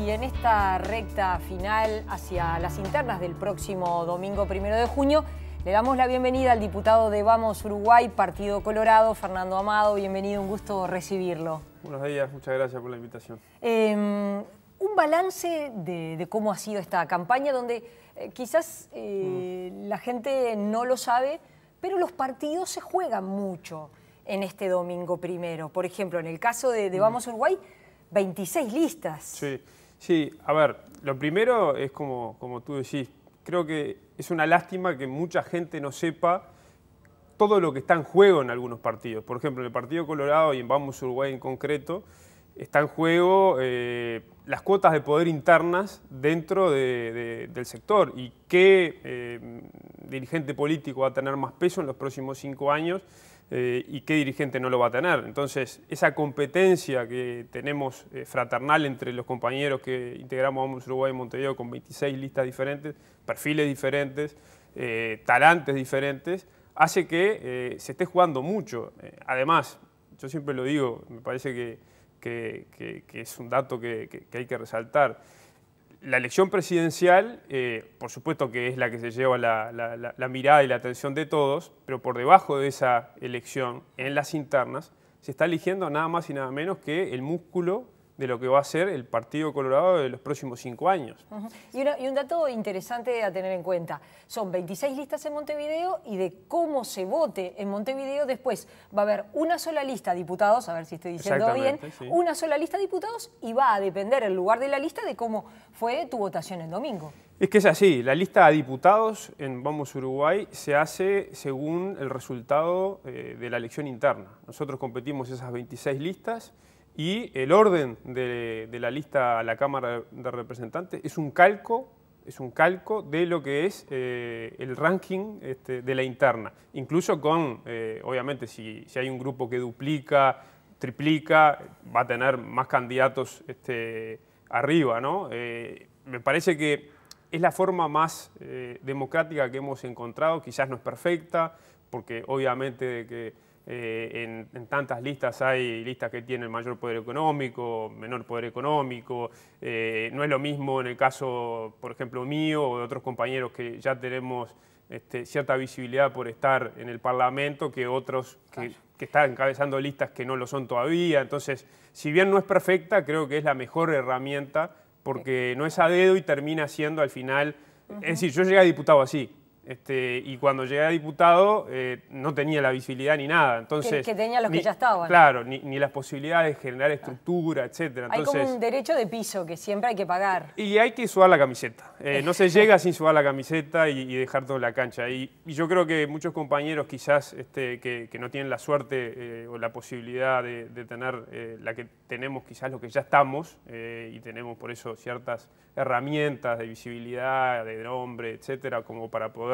Y en esta recta final hacia las internas del próximo domingo 1 de junio, le damos la bienvenida al diputado de Vamos Uruguay, Partido Colorado, Fernando Amado. Bienvenido, un gusto recibirlo. Buenos días, muchas gracias por la invitación. Un balance de cómo ha sido esta campaña, donde quizás la gente no lo sabe, pero los partidos se juegan mucho en este domingo 1. Por ejemplo, en el caso de Vamos Uruguay, 26 listas. Sí, a ver, lo primero es como tú decís, creo que es una lástima que mucha gente no sepa todo lo que está en juego en algunos partidos. Por ejemplo, en el Partido Colorado y en Vamos Uruguay en concreto, está en juego las cuotas de poder internas dentro del sector y qué dirigente político va a tener más peso en los próximos 5 años y qué dirigente no lo va a tener. Entonces, esa competencia que tenemos fraternal entre los compañeros que integramos Vamos Uruguay y Montevideo con 26 listas diferentes, perfiles diferentes, talantes diferentes, hace que se esté jugando mucho. Además, yo siempre lo digo, me parece que es un dato que hay que resaltar. La elección presidencial, por supuesto que es la que se lleva la mirada y la atención de todos, pero por debajo de esa elección, en las internas, se está eligiendo nada más y nada menos que el músculo de lo que va a ser el Partido Colorado de los próximos 5 años. Y un dato interesante a tener en cuenta, son 26 listas en Montevideo y de cómo se vote en Montevideo después va a haber una sola lista de diputados, a ver si estoy diciendo bien, sí. Una sola lista de diputados y va a depender el lugar de la lista de cómo fue tu votación el domingo. Es que es así, la lista de diputados en Vamos Uruguay se hace según el resultado de la elección interna. Nosotros competimos esas 26 listas y el orden de la lista a la Cámara de Representantes es un calco de lo que es el ranking de la interna. Incluso con, obviamente, si hay un grupo que duplica, triplica, va a tener más candidatos arriba, ¿no? Me parece que es la forma más democrática que hemos encontrado, quizás no es perfecta, porque obviamente de que en tantas listas hay listas que tienen mayor poder económico, menor poder económico. No es lo mismo en el caso, por ejemplo, mío o de otros compañeros que ya tenemos cierta visibilidad por estar en el Parlamento que otros que están encabezando listas que no lo son todavía. Entonces, si bien no es perfecta, creo que es la mejor herramienta porque no es a dedo y termina siendo al final... Es decir, yo llegué a diputado así. Y cuando llegué a diputado no tenía la visibilidad ni nada. Entonces, que tenía los que ya estaban. Claro, ni las posibilidades de generar estructura, etc. Hay como un derecho de piso que siempre hay que pagar. Y hay que sudar la camiseta. No se llega sin sudar la camiseta y dejar toda la cancha. Y yo creo que muchos compañeros quizás que no tienen la suerte o la posibilidad de tener la que tenemos, quizás los que ya estamos, y tenemos por eso ciertas herramientas de visibilidad, de nombre, etcétera, como para poder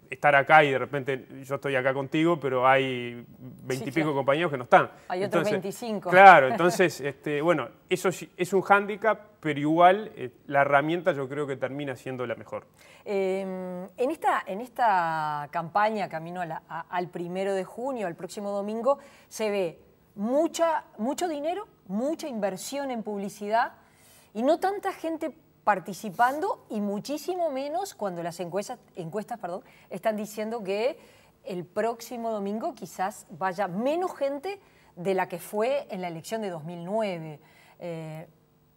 estar acá y de repente yo estoy acá contigo, pero hay 20 y pico compañeros que no están. Hay otros 25. Claro, entonces, bueno, eso es un hándicap, pero igual la herramienta yo creo que termina siendo la mejor. En esta campaña camino al 1 de junio, al próximo domingo, se ve mucho dinero, mucha inversión en publicidad y no tanta gente participando y muchísimo menos cuando las encuestas están diciendo que el próximo domingo quizás vaya menos gente de la que fue en la elección de 2009.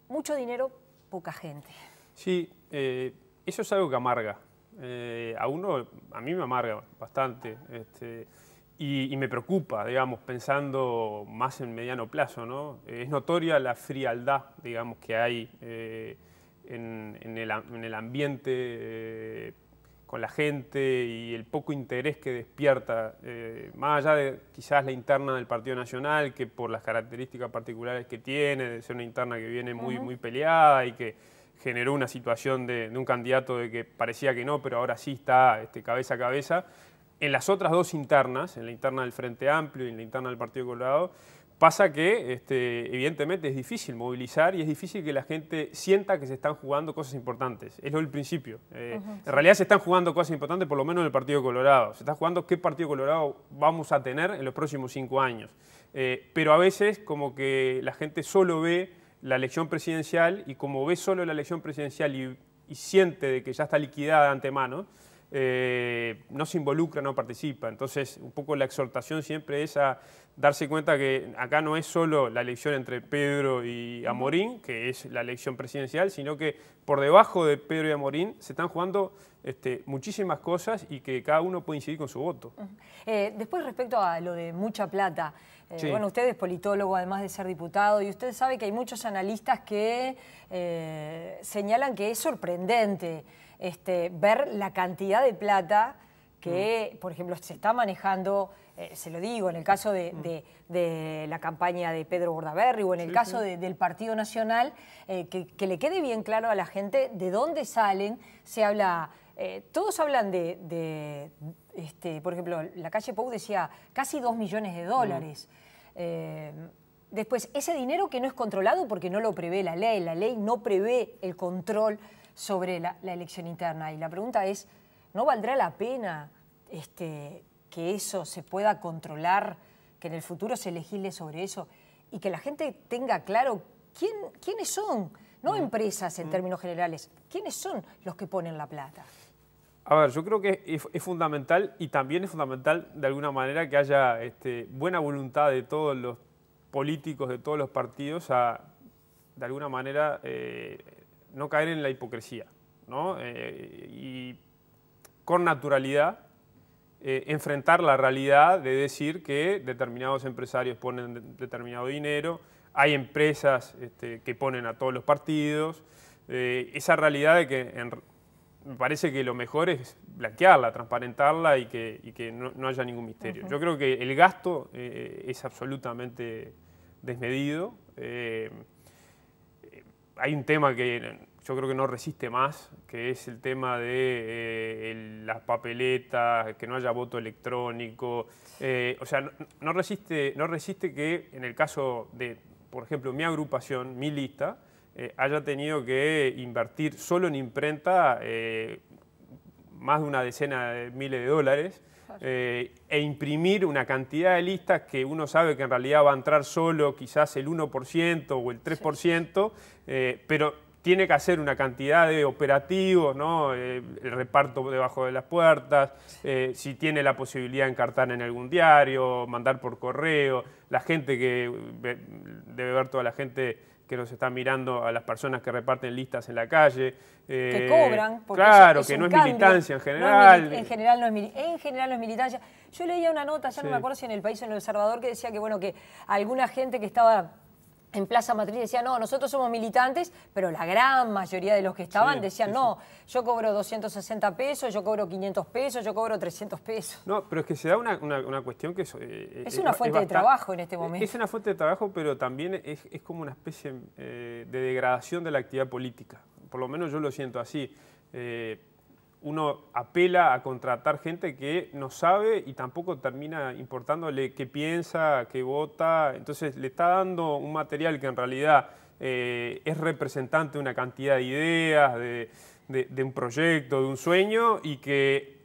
Mucho dinero, poca gente. Sí, eso es algo que amarga. A mí me amarga bastante y me preocupa, digamos, pensando más en mediano plazo, ¿no? Es notoria la frialdad, digamos, que hay en el ambiente con la gente y el poco interés que despierta, más allá de quizás la interna del Partido Nacional, que por las características particulares que tiene, de ser una interna que viene muy peleada y que generó una situación de un candidato de que parecía que no, pero ahora sí está cabeza a cabeza. En las otras dos internas, en la interna del Frente Amplio y en la interna del Partido Colorado, pasa que evidentemente es difícil movilizar y es difícil que la gente sienta que se están jugando cosas importantes. Es lo del principio. En realidad se están jugando cosas importantes, por lo menos en el Partido Colorado. Se está jugando qué Partido Colorado vamos a tener en los próximos 5 años. Pero a veces como que la gente solo ve la elección presidencial y como ve solo la elección presidencial y siente de que ya está liquidada de antemano, no se involucra, no participa. Entonces, un poco la exhortación siempre es a darse cuenta que acá no es solo la elección entre Pedro y Amorín, que es la elección presidencial, sino que por debajo de Pedro y Amorín se están jugando muchísimas cosas y que cada uno puede incidir con su voto. Después, respecto a lo de mucha plata, sí. Bueno, usted es politólogo, además de ser diputado, y usted sabe que hay muchos analistas que señalan que es sorprendente ver la cantidad de plata que, por ejemplo, se está manejando, se lo digo, en el caso de la campaña de Pedro Bordaberry o en el caso del Partido Nacional, que le quede bien claro a la gente de dónde salen. Se habla, todos hablan por ejemplo, la calle Pou decía casi 2 millones de dólares. Después, ese dinero que no es controlado porque no lo prevé la ley no prevé el control sobre la elección interna. Y la pregunta es, ¿no valdrá la pena que eso se pueda controlar, que en el futuro se legisle sobre eso y que la gente tenga claro quiénes son, no empresas en términos generales, quiénes son los que ponen la plata? A ver, yo creo que es fundamental y también es fundamental de alguna manera que haya buena voluntad de todos los políticos, de todos los partidos de alguna manera no caer en la hipocresía, ¿no? Y con naturalidad enfrentar la realidad de decir que determinados empresarios ponen determinado dinero, hay empresas que ponen a todos los partidos, esa realidad de que me parece que lo mejor es blanquearla, transparentarla y que no haya ningún misterio. Yo creo que el gasto es absolutamente desmedido. Hay un tema que yo creo que no resiste más, que es el tema de las papeletas, que no haya voto electrónico. O sea, no resiste que en el caso de, por ejemplo, mi agrupación, mi lista, haya tenido que invertir solo en imprenta más de una decena de miles de dólares e imprimir una cantidad de listas que uno sabe que en realidad va a entrar solo quizás el 1% o el 3%, pero tiene que hacer una cantidad de operativos, ¿no? El reparto debajo de las puertas, si tiene la posibilidad de encartar en algún diario, mandar por correo, la gente que debe ver toda la gente que nos está mirando, a las personas que reparten listas en la calle. Que cobran. Porque claro, es que no es cambio. militancia en general. En general no es militancia. Yo leía una nota, ya no me acuerdo si en El País o en El Observador, que decía que, bueno, que alguna gente que estaba en Plaza Matriz decía, no, nosotros somos militantes, pero la gran mayoría de los que estaban decían, no, yo cobro 260 pesos, yo cobro 500 pesos, yo cobro 300 pesos. No, pero es que se da una cuestión que es una fuente de trabajo en este momento. Es una fuente de trabajo, pero también es como una especie de degradación de la actividad política. Por lo menos yo lo siento así. Uno apela a contratar gente que no sabe y tampoco termina importándole qué piensa, qué vota. Entonces le está dando un material que en realidad es representante de una cantidad de ideas, de un proyecto, de un sueño y que,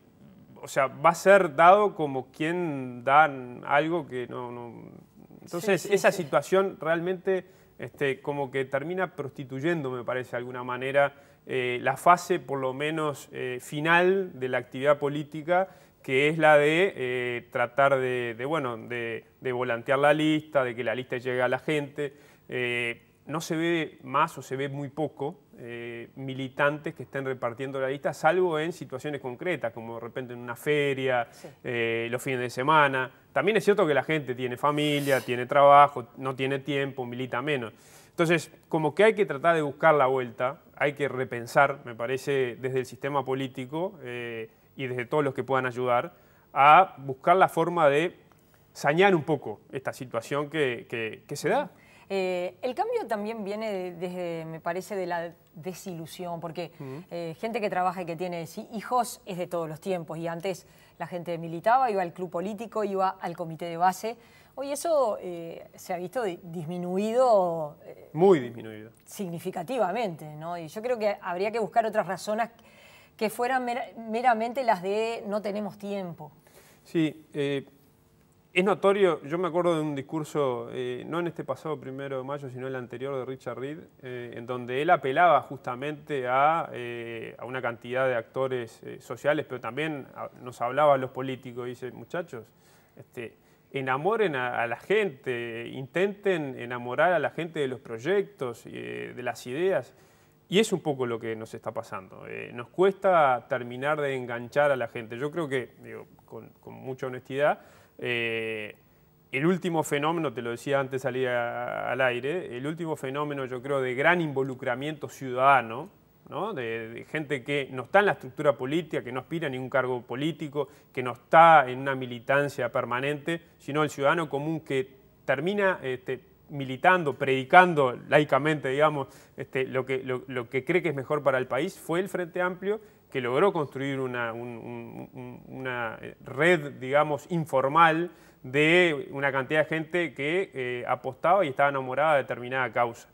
o sea, va a ser dado como quien dan algo que no. Entonces esa situación realmente como que termina prostituyendo, me parece, de alguna manera, la fase, por lo menos, final de la actividad política, que es la de tratar de volantear la lista, de que la lista llegue a la gente. No se ve más o se ve muy poco militantes que estén repartiendo la lista, salvo en situaciones concretas, como de repente en una feria, los fines de semana. También es cierto que la gente tiene familia, tiene trabajo, no tiene tiempo, milita menos. Entonces, como que hay que tratar de buscar la vuelta, hay que repensar, me parece, desde el sistema político y desde todos los que puedan ayudar, a buscar la forma de sanear un poco esta situación que se da. El cambio también viene desde, me parece, de la desilusión, porque gente que trabaja y que tiene hijos es de todos los tiempos, y antes la gente militaba, iba al club político, iba al comité de base. Hoy eso se ha visto disminuido. Muy disminuido. Significativamente, ¿no? Y yo creo que habría que buscar otras razones que fueran meramente las de no tenemos tiempo. Sí, Es notorio, yo me acuerdo de un discurso, no en este pasado 1 de mayo, sino el anterior de Richard Reed, en donde él apelaba justamente a una cantidad de actores sociales, pero también nos hablaba a los políticos, y dice, muchachos, enamoren a la gente, intenten enamorar a la gente de los proyectos, de las ideas. Y es un poco lo que nos está pasando. Nos cuesta terminar de enganchar a la gente. Yo creo que, digo, con mucha honestidad, el último fenómeno, te lo decía antes de salir al aire, el último fenómeno yo creo de gran involucramiento ciudadano, ¿no? de gente que no está en la estructura política, que no aspira a ningún cargo político, que no está en una militancia permanente, sino el ciudadano común que termina militando, predicando laicamente, digamos, lo que cree que es mejor para el país, fue el Frente Amplio, que logró construir una red, digamos, informal de una cantidad de gente que apostaba y estaba enamorada de determinada causa.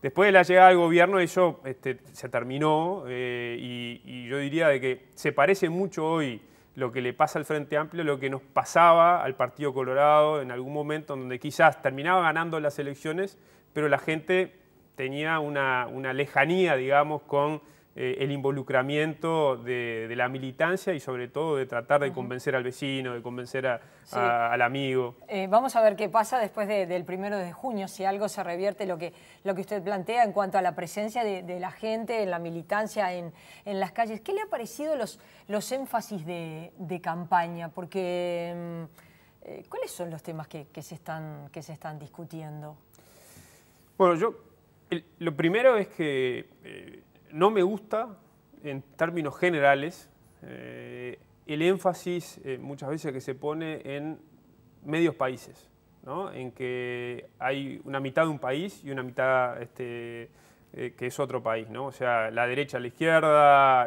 Después de la llegada del gobierno eso se terminó y yo diría de que se parece mucho hoy lo que le pasa al Frente Amplio, lo que nos pasaba al Partido Colorado en algún momento, donde quizás terminaba ganando las elecciones, pero la gente tenía una lejanía, digamos, con el involucramiento de la militancia y sobre todo de tratar de convencer al vecino, de convencer al amigo. Vamos a ver qué pasa después del 1 de junio, si algo se revierte lo que usted plantea en cuanto a la presencia de la gente, en la militancia, en las calles. ¿Qué le ha parecido los énfasis de campaña? Porque, ¿cuáles son los temas que se están discutiendo? Bueno, lo primero es que no me gusta, en términos generales, el énfasis muchas veces que se pone en medios países, ¿no? En que hay una mitad de un país y una mitad que es otro país, ¿no? O sea, la derecha, la izquierda,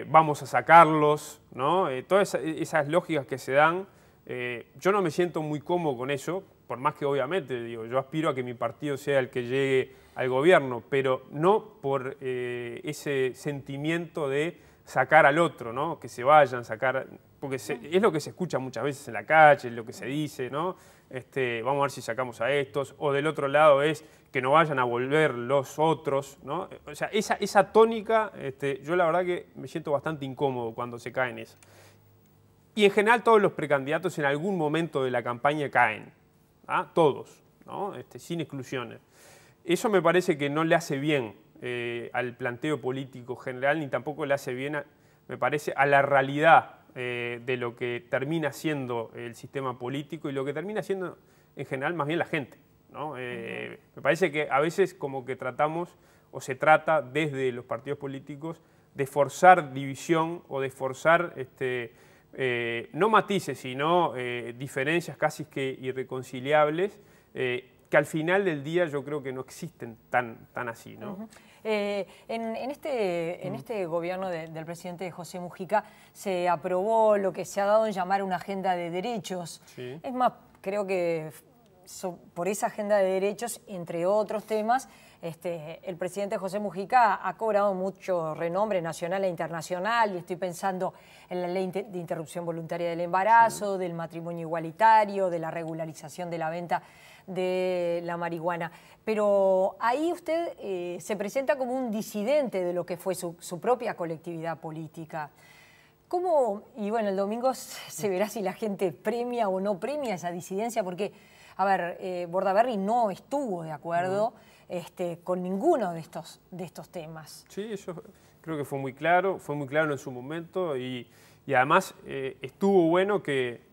vamos a sacarlos, ¿no? Todas esas lógicas que se dan, yo no me siento muy cómodo con eso, por más que obviamente, digo, yo aspiro a que mi partido sea el que llegue al gobierno, pero no por ese sentimiento de sacar al otro, ¿no? Que se vayan, sacar, porque es lo que se escucha muchas veces en la calle, es lo que se dice, ¿no? Vamos a ver si sacamos a estos, o del otro lado es que no vayan a volver los otros, ¿no? O sea, esa tónica, yo la verdad que me siento bastante incómodo cuando se cae en eso. Y en general todos los precandidatos en algún momento de la campaña caen, ¿ah? Todos, ¿no? Sin exclusiones. Eso me parece que no le hace bien al planteo político general, ni tampoco le hace bien, me parece, a la realidad de lo que termina siendo el sistema político y lo que termina siendo en general más bien la gente, ¿no? Me parece que a veces como que tratamos o se trata desde los partidos políticos de forzar división o de forzar no matices, sino diferencias casi que irreconciliables, que al final del día yo creo que no existen tan así, ¿no? En este gobierno del presidente José Mujica se aprobó lo que se ha dado en llamar una agenda de derechos. Sí. Es más, creo que por esa agenda de derechos, entre otros temas, el presidente José Mujica ha cobrado mucho renombre nacional e internacional, y estoy pensando en la ley de interrupción voluntaria del embarazo, sí, del matrimonio igualitario, de la regularización de la venta de la marihuana. Pero ahí usted se presenta como un disidente de lo que fue su propia colectividad política. ¿Cómo? Y bueno, el domingo se verá si la gente premia o no premia esa disidencia, porque, a ver, Bordaberry no estuvo de acuerdo con ninguno de estos temas. Sí, eso creo que fue muy claro en su momento y además estuvo bueno que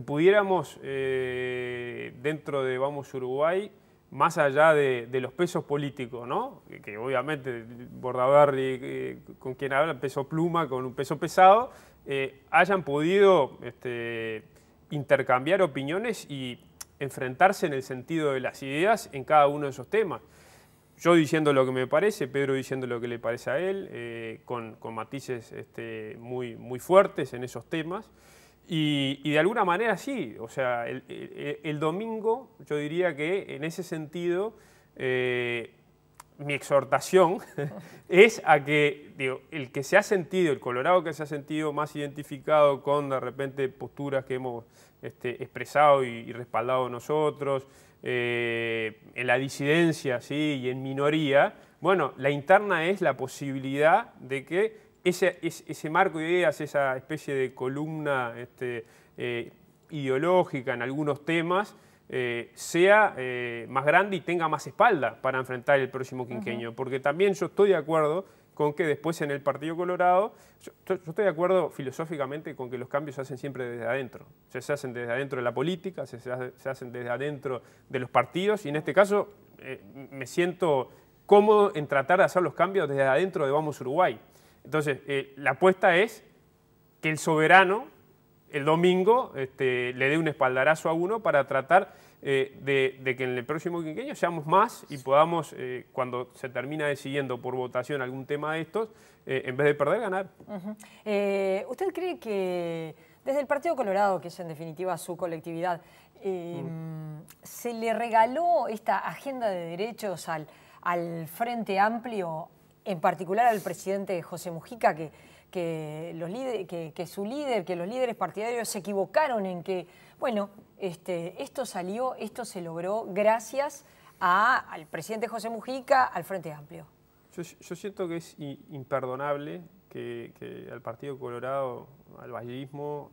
pudiéramos, dentro de Vamos Uruguay, más allá de los pesos políticos, ¿no? Que obviamente Bordaberry, con quien habla, peso pluma, con un peso pesado, hayan podido intercambiar opiniones y enfrentarse en el sentido de las ideas en cada uno de esos temas. Yo diciendo lo que me parece, Pedro diciendo lo que le parece a él, con matices muy fuertes en esos temas. Y de alguna manera sí, o sea, el domingo yo diría que en ese sentido mi exhortación es a que, digo, el que se ha sentido, el colorado que se ha sentido más identificado con de repente posturas que hemos expresado y respaldado nosotros, en la disidencia, ¿sí? Y en minoría, bueno, la interna es la posibilidad de que ese marco de ideas, esa especie de columna ideológica en algunos temas, sea más grande y tenga más espalda para enfrentar el próximo quinquenio. Porque también yo estoy de acuerdo con que después en el Partido Colorado, yo estoy de acuerdo filosóficamente con que los cambios se hacen siempre desde adentro. O sea, se hacen desde adentro de la política, se hacen desde adentro de los partidos y en este caso me siento cómodo en tratar de hacer los cambios desde adentro de Vamos Uruguay. Entonces, la apuesta es que el soberano el domingo le dé un espaldarazo a uno para tratar de que en el próximo quinquenio seamos más y podamos, cuando se termina decidiendo por votación algún tema de estos, en vez de perder, ganar. ¿Usted cree que desde el Partido Colorado, que es en definitiva su colectividad, se le regaló esta agenda de derechos al Frente Amplio, en particular al presidente José Mujica, que los líderes partidarios se equivocaron en que, bueno, esto se logró gracias al presidente José Mujica, al Frente Amplio? Yo siento que es imperdonable que al Partido Colorado, al vallismo,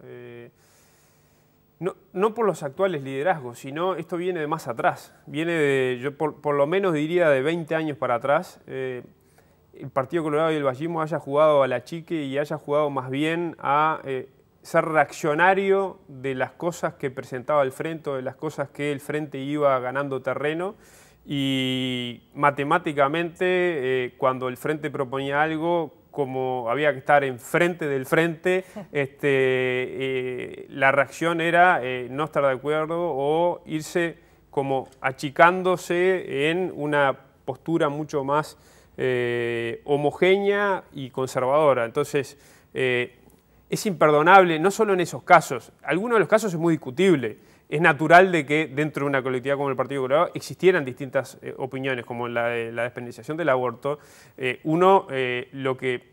no por los actuales liderazgos, sino esto viene de más atrás. Viene de, yo por lo menos diría de 20 años para atrás. El Partido Colorado y el vallismo haya jugado a la chique y haya jugado más bien a ser reaccionario de las cosas que presentaba el Frente o de las cosas que el Frente iba ganando terreno y matemáticamente cuando el Frente proponía algo, como había que estar enfrente del Frente, la reacción era no estar de acuerdo o irse como achicándose en una postura mucho más homogénea y conservadora. Entonces, es imperdonable, no solo en esos casos, algunos de los casos es muy discutible. Es natural de que dentro de una colectividad como el Partido Colorado existieran distintas opiniones, como la de la despenalización del aborto. Lo que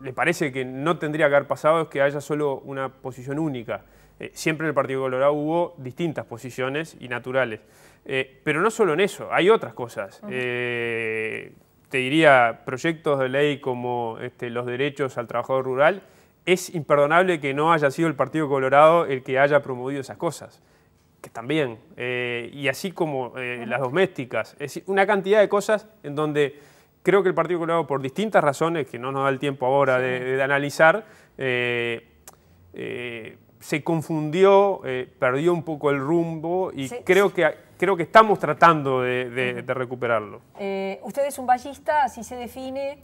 le parece que no tendría que haber pasado es que haya solo una posición única. Siempre en el Partido Colorado hubo distintas posiciones y naturales. Pero no solo en eso, hay otras cosas. Te diría, proyectos de ley como los derechos al trabajador rural, es imperdonable que no haya sido el Partido Colorado el que haya promovido esas cosas, que también, y así como las domésticas, es decir, una cantidad de cosas en donde creo que el Partido Colorado, por distintas razones, que no nos da el tiempo ahora de analizar, se confundió, perdió un poco el rumbo y creo que estamos tratando de recuperarlo. Usted es un vallista, así se define.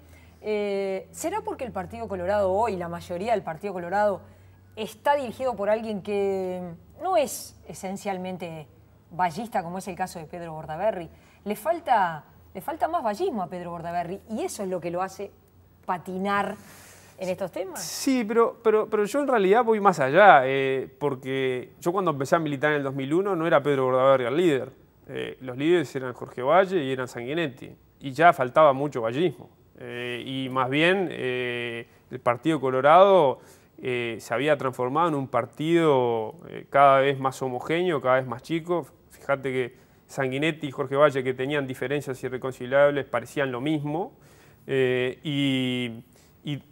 ¿Será porque el Partido Colorado hoy, la mayoría del Partido Colorado, está dirigido por alguien que no es esencialmente vallista, como es el caso de Pedro Bordaberry? Le falta más vallismo a Pedro Bordaberry y eso es lo que lo hace patinar en estos temas. Sí, pero yo en realidad voy más allá, porque yo cuando empecé a militar en el 2001 no era Pedro Bordaberry el líder. Los líderes eran Jorge Valle y eran Sanguinetti, y ya faltaba mucho vallismo. Y más bien el Partido Colorado se había transformado en un partido cada vez más homogéneo, cada vez más chico. Fíjate que Sanguinetti y Jorge Valle, que tenían diferencias irreconciliables, parecían lo mismo. Y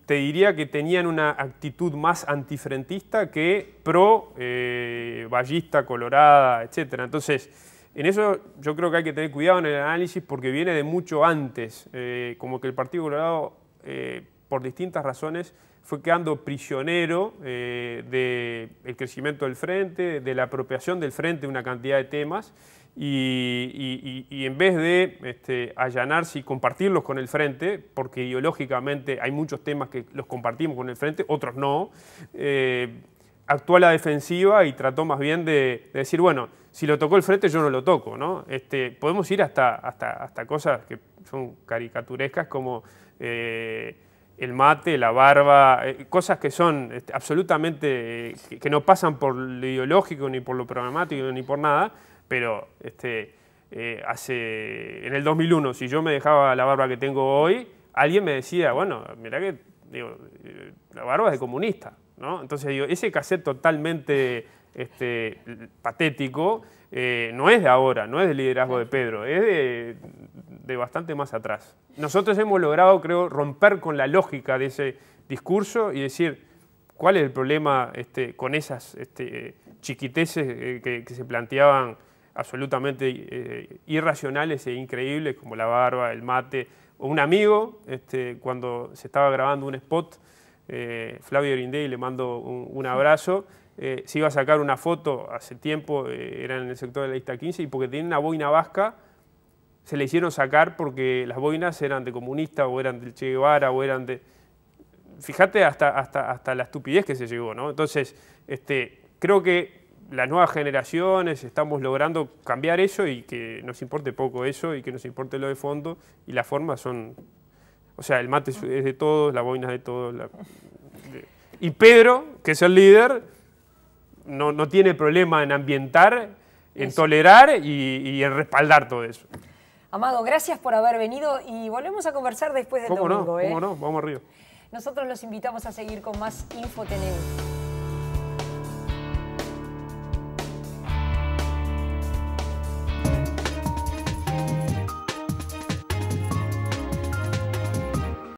te diría que tenían una actitud más antifrentista que pro-vallista, colorada, etc. Entonces, en eso yo creo que hay que tener cuidado en el análisis porque viene de mucho antes, como que el Partido Colorado, por distintas razones, fue quedando prisionero del crecimiento del Frente, de la apropiación del Frente de una cantidad de temas, y en vez de allanarse y compartirlos con el Frente, porque ideológicamente hay muchos temas que los compartimos con el Frente, otros no, actuó a la defensiva y trató más bien de decir, bueno, si lo tocó el Frente yo no lo toco, ¿no? Podemos ir hasta cosas que son caricaturescas como el mate, la barba, cosas que son absolutamente, que no pasan por lo ideológico, ni por lo programático, ni por nada, pero en el 2001, si yo me dejaba la barba que tengo hoy, alguien me decía, bueno, mirá que digo, la barba es de comunista, ¿no? Entonces digo, ese cassette totalmente patético no es de ahora, no es del liderazgo de Pedro, es de bastante más atrás. Nosotros hemos logrado, creo, romper con la lógica de ese discurso y decir, ¿cuál es el problema con esas chiquiteces que se planteaban absolutamente irracionales e increíbles, como la barba, el mate? O un amigo, cuando se estaba grabando un spot, Flavio Grindey, le mando un abrazo, se iba a sacar una foto hace tiempo, era en el sector de la lista 15, y porque tenía una boina vasca, se le hicieron sacar porque las boinas eran de comunista, o eran del Che Guevara, o eran de... Fíjate hasta la estupidez que se llegó, ¿no? Entonces, creo que las nuevas generaciones estamos logrando cambiar eso y que nos importe poco eso y que nos importe lo de fondo, y las formas son... O sea, el mate es de todos, la boina es de todos. Y Pedro, que es el líder, no tiene problema en ambientar, en tolerar y en respaldar todo eso. Amado, gracias por haber venido y volvemos a conversar después del domingo. ¿Cómo no? Vamos arriba. Nosotros los invitamos a seguir con más InfoTNU.